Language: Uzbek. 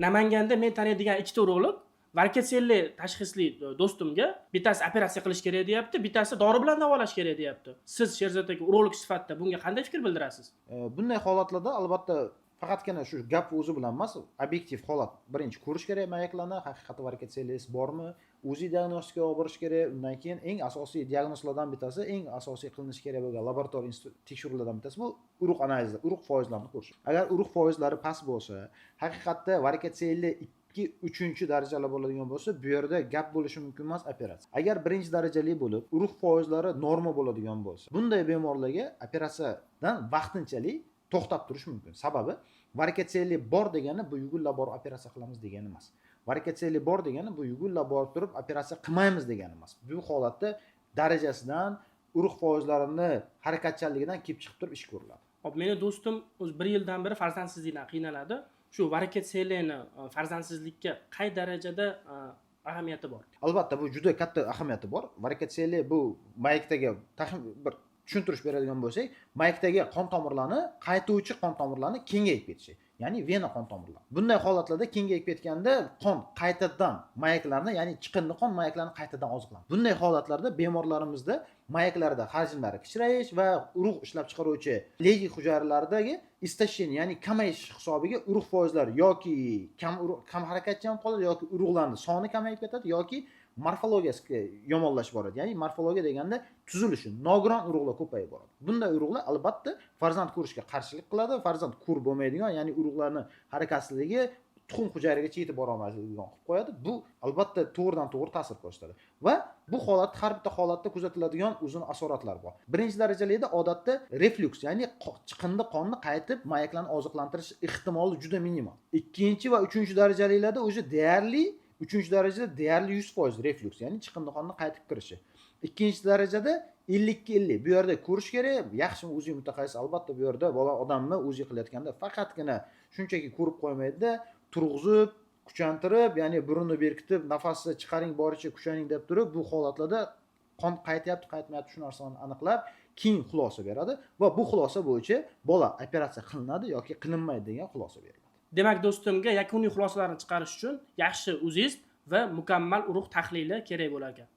Namanganda men taniydigan ikkita urug'lik varikoselli tashxisli do'stimga bittasi operatsiya qilish kerak deyapti, bittasi dori bilan davolash kerak deyapti. Siz Sherzod aka urug'lik sifatida bunga qanday fikr bildirasiz? Bunday holatlarda albatta faqatgina shu gap o'zi bilan emas, obyektiv holat. Birinchi ko'rish kerak mayaklarni, haqiqatda varikosellis bormi, o'zi diagnostikaga olib borish kerak. Undan keyin eng asosiy diagnozlardan bittasi, eng asosiy qilinishi kerak bo'lgan laboratoriya tekshiruvlardan bittasi bu urug' analizi, urug' foizlarini ko'rish. Agar urug' foizlari past bo'lsa, haqiqatda varikoselli 2-3 darajali bo'ladigan bo'lsa, bu yerda gap bo'lishi mumkin emas operatsiya. Agar birinchi darajali bo'lib, urug' foizlari norma bo'ladigan bo'lsa, bunday bemorlarga operatsiyadan vaqtinchalik to'xtab turish mumkin. Sababi varikoselli bor degani bu yugullab borib operatsiya qilamiz degani emas. Varikoselli bor degani bu yugullab borib turib operatsiya qilmaymiz degani emas. Bu holatda darajasidan, urug' foizlarini harakatchanligidan kelib chiqib turib ish ko'riladi. Hop, meni do'stim o'z 1 yildan beri farzandsizlikdan qiynaladi. Shu varikosellini farzandsizlikka qay darajada ahamiyati bor? Albatta bu juda katta ahamiyati bor. Varikoselli bu mayakdagi bir tushuntirish beradigan bo'lsak, mayakdagi qon tomirlarni, qaytuvchi qon tomirlarni kengayib ketishi, ya'ni vena qon tomirlari. Bunday holatlarda kengayib ketganda qon qaytadan mayaklarni, ya'ni chiqindi qon mayaklarni qaytadan oziqlanadi. Bunday holatlarda bemorlarimizda mayaklarda hajmlari kichrayish va urug' ishlab chiqaruvchi leydik hujayralaridagi istashini, ya'ni kamayish hisobiga urug' foizlari yoki kam harakatchan qoladi yoki urug'larning soni kamayib ketadi yoki morfologiyasiga yomonlashib boradi. Ya'ni morfologiya deganda tuzilishi, nogiron urug'lar ko'payib boradi. Bunday urug'lar albatta farzand ko'rishga qarshilik qiladi. Farzand ko'r bo'lmaydigan, ya'ni urug'larning harakatsizligi tuxum hujayraga yetib bora olmaydigan qilib qo'yadi. Bu albatta to'g'ridan-to'g'ri ta'sir ko'rsatadi. Va bu holat har bitta holatda kuzatiladigan uzun asoratlar bor. Birinchi darajalikda odatda reflyuks, ya'ni chiqindi qonni qaytib mayaklarni oziqlantirish ehtimoli juda minimal. Ikkinchi va uchinchi darajaliklarda o'zi deyarli 3-darajada deyarli 100% reflyuks, ya'ni chiqindi qonni qaytib kirishi. Ikkinchi darajada 50-50. Bu yerda ko'rish kerak, yaxshi o'zi mutaxassis albatta bu yerda bola odamni o'zi qilayotganda faqatgina shunchaki ko'rib qo'ymaydi-da, turg'izib, kuchantirib, ya'ni burunni berkitib, nafasni chiqaring boricha kuchaning deb turib, bu holatlarda qon qaytyapti, qaytmayapti shu narsani aniqlab, keyin xulosa beradi va bu xulosa bo'yicha bola operatsiya qilinadi yoki qilinmaydi degan xulosa beriladi. Demak, do'stimga yakuniy xulosalarni chiqarish uchun yaxshi uzist va mukammal urug' tahlili kerak bo'lar ekan.